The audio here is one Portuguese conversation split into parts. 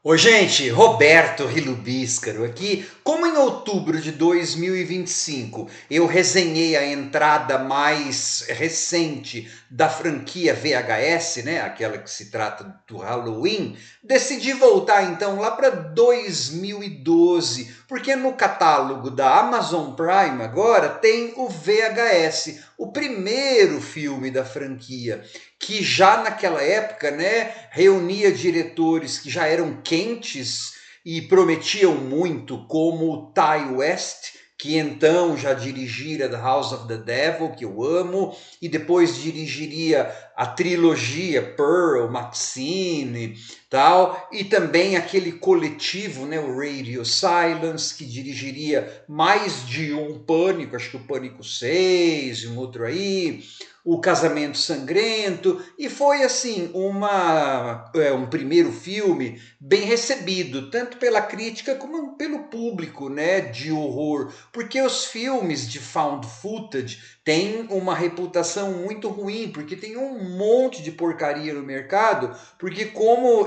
Oi, gente, Roberto Rilubíscaro aqui. Como em outubro de 2025 eu resenhei a entrada mais recente da franquia VHS, né, aquela que se trata do Halloween, decidi voltar então lá para 2012, porque no catálogo da Amazon Prime agora tem o VHS, o primeiro filme da franquia, que já naquela época, né, reunia diretores que já eram quentes e prometiam muito, como o Ty West, que então já dirigira The House of the Devil, que eu amo, e depois dirigiria a trilogia Pearl, Maxine, tal, e também aquele coletivo, né, o Radio Silence, que dirigiria mais de um Pânico, acho que o Pânico 6, um outro aí, o Casamento Sangrento, e foi assim um primeiro filme bem recebido, tanto pela crítica como pelo público, né, de horror, porque os filmes de found footage têm uma reputação muito ruim, porque tem um monte de porcaria no mercado, porque como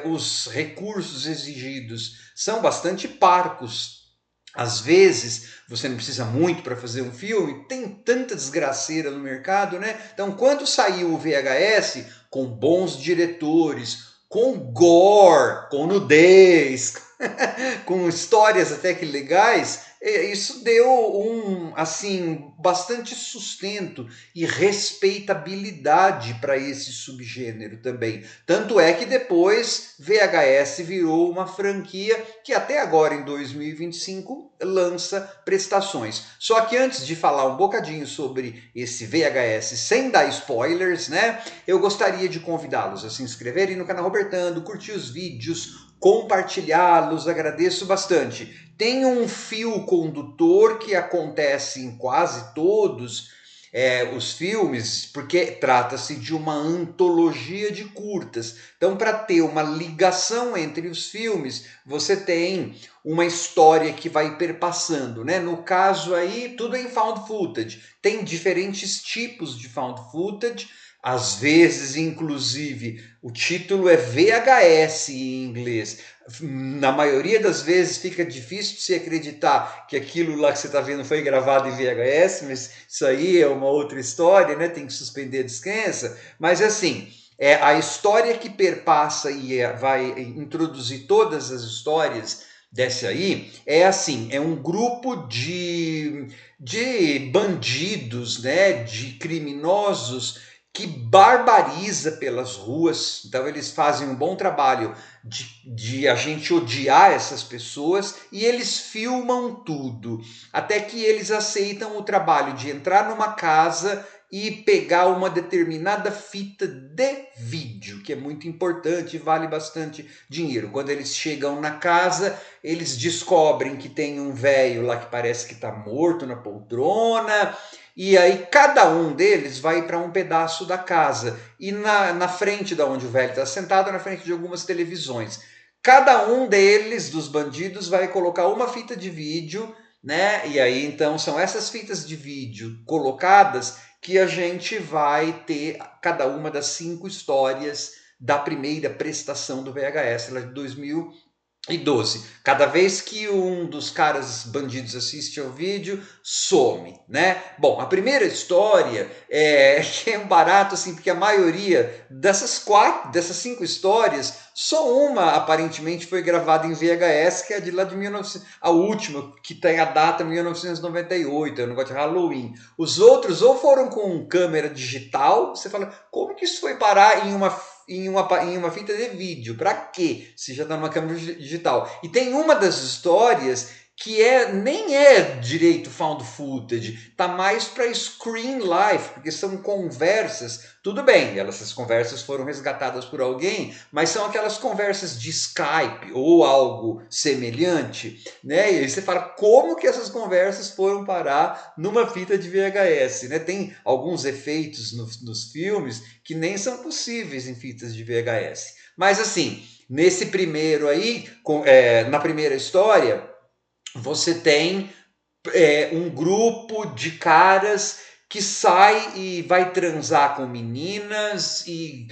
os recursos exigidos são bastante parcos, às vezes você não precisa muito para fazer um filme, tem tanta desgraceira no mercado, né? Então, quando saiu o VHS com bons diretores, com gore, com nudez, com histórias até que legais, isso deu assim bastante sustento e respeitabilidade para esse subgênero também. Tanto é que depois VHS virou uma franquia que até agora em 2025 lança prestações. Só que antes de falar um bocadinho sobre esse VHS sem dar spoilers, né? Eu gostaria de convidá-los a se inscreverem no canal Robertando, curtir os vídeos, compartilhá-los, agradeço bastante. Tem um fio condutor que acontece em quase todos os filmes, porque trata-se de uma antologia de curtas. Então, para ter uma ligação entre os filmes, você tem uma história que vai perpassando, né? No caso aí, tudo é em found footage. Tem diferentes tipos de found footage. Às vezes, inclusive, o título é VHS em inglês. Na maioria das vezes fica difícil de se acreditar que aquilo lá que você está vendo foi gravado em VHS, mas isso aí é uma outra história, né? Tem que suspender a descrença. Mas assim, a história que perpassa e vai introduzir todas as histórias dessa aí é assim, é um grupo de bandidos, né? De criminosos que barbariza pelas ruas. Então eles fazem um bom trabalho de a gente odiar essas pessoas e eles filmam tudo. Até que eles aceitam o trabalho de entrar numa casa e pegar uma determinada fita de vídeo, que é muito importante e vale bastante dinheiro. Quando eles chegam na casa, eles descobrem que tem um velho lá que parece que está morto na poltrona, e aí cada um deles vai para um pedaço da casa. E na frente da onde o velho está sentado, na frente de algumas televisões. Cada um deles, dos bandidos, vai colocar uma fita de vídeo, né? E aí então são essas fitas de vídeo colocadas que a gente vai ter cada uma das 5 histórias da primeira prestação do VHS, lá de 2012. Cada vez que um dos caras bandidos assiste ao vídeo, some, né? Bom, a primeira história que é um barato, assim, porque a maioria dessas 5 histórias, só uma aparentemente foi gravada em VHS, que é de lá de 1900, a última, que tem a data 1998, é um negócio de Halloween. Os outros ou foram com câmera digital, você fala, como que isso foi parar em uma fita de vídeo? Para quê? Se já está numa câmera digital. E tem uma das histórias que nem é direito found footage, tá mais para screen life, porque são conversas. Tudo bem, essas conversas foram resgatadas por alguém, mas são aquelas conversas de Skype ou algo semelhante, né? E aí você fala, como que essas conversas foram parar numa fita de VHS, né? Tem alguns efeitos nos filmes que nem são possíveis em fitas de VHS. Mas assim, nesse primeiro aí, na primeira história, você tem um grupo de caras que sai e vai transar com meninas e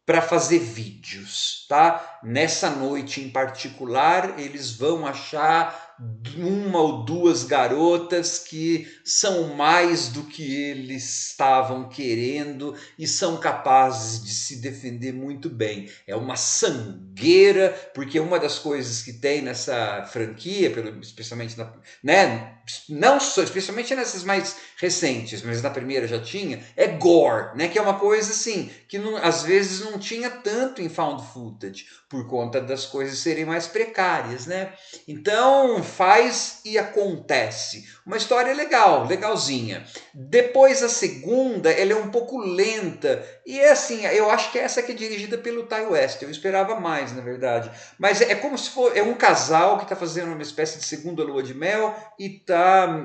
para fazer vídeos, tá? nessa noite em particular, eles vão achar uma ou duas garotas que são mais do que eles estavam querendo e são capazes de se defender muito bem. É uma sangueira, porque uma das coisas que tem nessa franquia, especialmente né, não só, especialmente nessas mais recentes, mas na primeira já tinha, é gore, né, que é uma coisa assim que não, às vezes não tinha tanto em found footage por conta das coisas serem mais precárias, né? Então faz e acontece. Uma história legal, legalzinha. Depois a segunda, ela é um pouco lenta e é assim, eu acho que essa que é dirigida pelo Ty West. Eu esperava mais, na verdade. Mas é como se for é um casal que está fazendo uma espécie de segunda lua de mel e está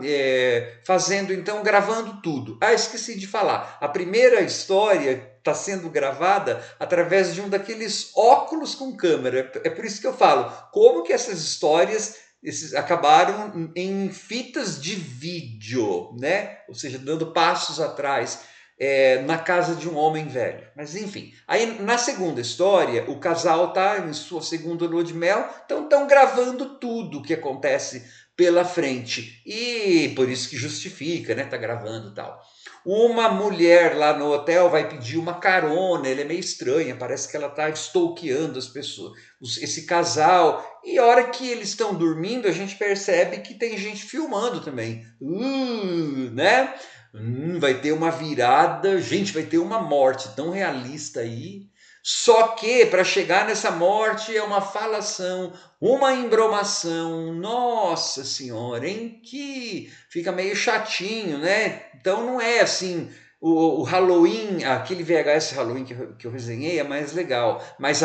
fazendo então gravando tudo. Ah, esqueci de falar. A primeira história está sendo gravada através de um daqueles óculos com câmera. É por isso que eu falo, como que essas histórias acabaram em fitas de vídeo, né? Ou seja, dando passos atrás na casa de um homem velho. Mas enfim, aí na segunda história, o casal está em sua segunda lua de mel, então estão gravando tudo o que acontece pela frente. E por isso que justifica, né? Tá gravando e tal. Uma mulher lá no hotel vai pedir uma carona, ele é meio estranha, parece que ela está stalkeando as pessoas, esse casal, e a hora que eles estão dormindo, a gente percebe que tem gente filmando também. Né? Vai ter uma virada, gente, vai ter uma morte tão realista aí. Só que para chegar nessa morte é uma falação, uma embromação, nossa senhora, em que fica meio chatinho, né? Então não é assim, o Halloween, aquele VHS Halloween que eu resenhei é mais legal, mas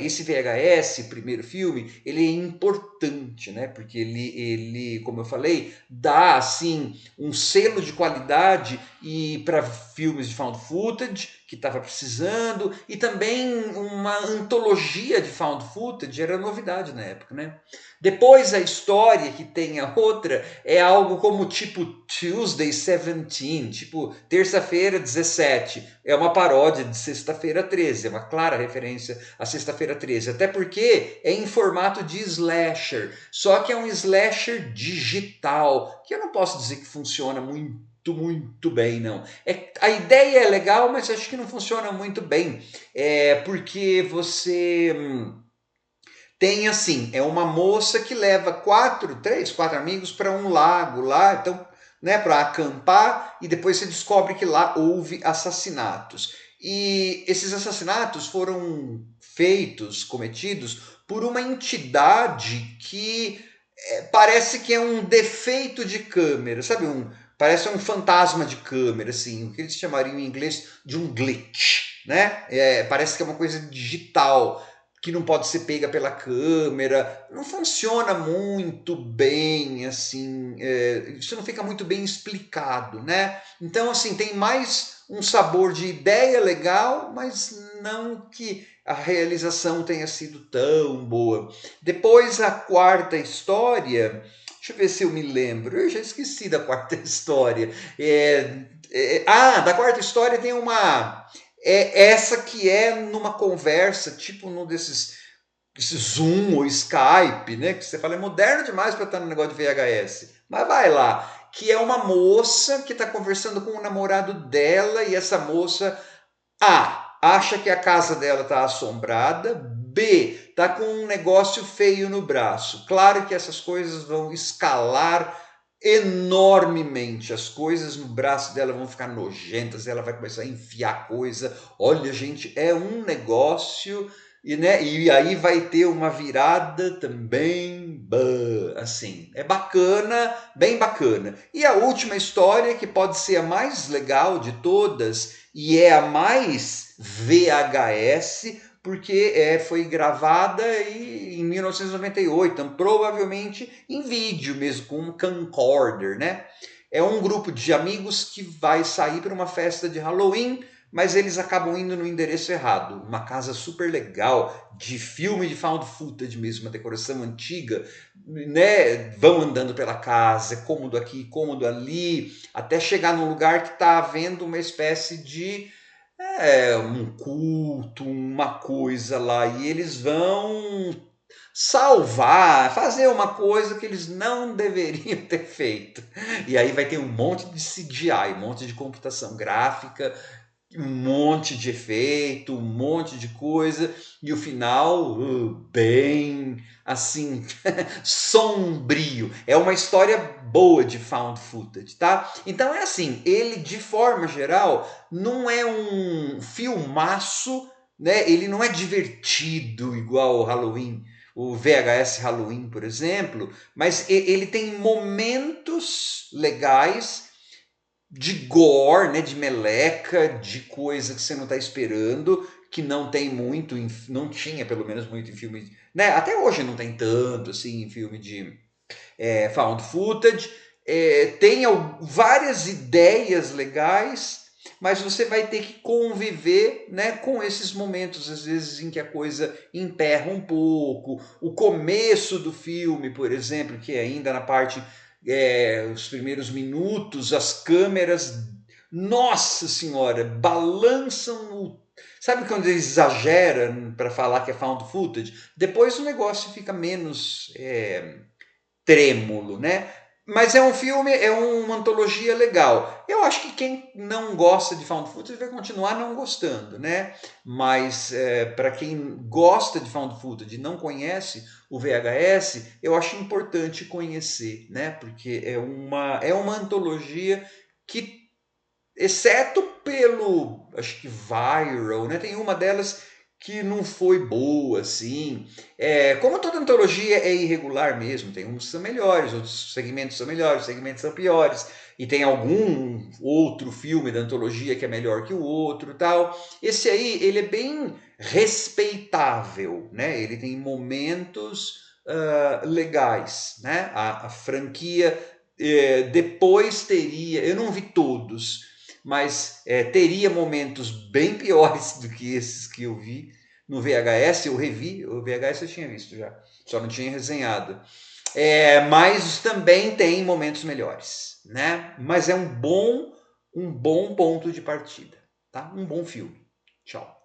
esse VHS, primeiro filme, ele é importante, né? Porque ele, como eu falei, dá assim um selo de qualidade e para filmes de found footage que estava precisando e também uma antologia de found footage era novidade na época, né? Depois a história que tem a outra é algo como tipo Tuesday 17, tipo terça-feira 17. É uma paródia de sexta-feira 13, é uma clara referência a sexta-feira 13, até porque é em formato de slasher, só que é um slasher digital, que eu não posso dizer que funciona muito bem, não. A ideia é legal, mas acho que não funciona muito bem. Porque você tem assim, é uma moça que leva três, quatro amigos para um lago lá, então, né, para acampar, e depois você descobre que lá houve assassinatos. E esses assassinatos foram cometidos por uma entidade que parece que é um defeito de câmera, sabe? Parece um fantasma de câmera, assim, o que eles chamariam em inglês de um glitch, né? Parece que é uma coisa digital que não pode ser pega pela câmera, não funciona muito bem, assim, isso não fica muito bem explicado, né? Então, assim, tem mais um sabor de ideia legal, mas não que a realização tenha sido tão boa. Depois, a quarta história, deixa eu ver se eu me lembro, eu já esqueci da quarta história. Da quarta história tem essa que é numa conversa, tipo num esse Zoom ou Skype, né? Que você fala, é moderno demais para estar no negócio de VHS. Mas vai lá. Que é uma moça que está conversando com o namorado dela e essa moça acha que a casa dela está assombrada, B, está com um negócio feio no braço. Claro que essas coisas vão escalar enormemente. As coisas no braço dela vão ficar nojentas, ela vai começar a enfiar coisa. Olha, gente, é um negócio e aí vai ter uma virada também, assim, é bacana, bem bacana. E a última história, que pode ser a mais legal de todas, e é a mais VHS, porque foi gravada em 1998, então provavelmente em vídeo mesmo, com um camcorder, né? É um grupo de amigos que vai sair para uma festa de Halloween, mas eles acabam indo no endereço errado. Uma casa super legal, de filme de found footage mesmo, uma decoração antiga, né? Vão andando pela casa, é cômodo aqui, cômodo ali, até chegar num lugar que está havendo uma espécie de É um culto, uma coisa lá, e eles vão salvar, fazer uma coisa que eles não deveriam ter feito. E aí vai ter um monte de CGI, um monte de computação gráfica, um monte de efeito, um monte de coisa, e o final bem assim sombrio. É uma história boa de found footage, tá? Então é assim, ele de forma geral não é um filmaço, né? Ele não é divertido igual o Halloween, o VHS Halloween, por exemplo, mas ele tem momentos legais de gore, né, de meleca, de coisa que você não está esperando, que não tem muito, não tinha pelo menos muito em filme, né? Até hoje não tem tanto assim em filme de found footage. Tem várias ideias legais, mas você vai ter que conviver, né, com esses momentos, às vezes, em que a coisa emperra um pouco. O começo do filme, por exemplo, que é ainda na parte, os primeiros minutos, as câmeras, nossa senhora, balançam o. Sabe quando eles exageram para falar que é found footage? Depois o negócio fica menos trêmulo, né? Mas é um filme, é uma antologia legal. Eu acho que quem não gosta de found footage vai continuar não gostando, né? Mas para quem gosta de found footage e não conhece o VHS, eu acho importante conhecer, né? Porque é uma antologia que, exceto pelo, acho que Viral, né? Tem uma delas que não foi boa, assim. Como toda antologia é irregular mesmo, tem uns que são melhores, outros segmentos são melhores, segmentos são piores, e tem algum outro filme da antologia que é melhor que o outro, tal. Esse aí, ele é bem respeitável, né? Ele tem momentos legais, né? A franquia depois teria, eu não vi todos, mas teria momentos bem piores do que esses que eu vi no VHS. Eu revi, o VHS eu tinha visto já, só não tinha resenhado. Mas também tem momentos melhores, né? Mas é um bom ponto de partida, tá? Um bom filme. Tchau.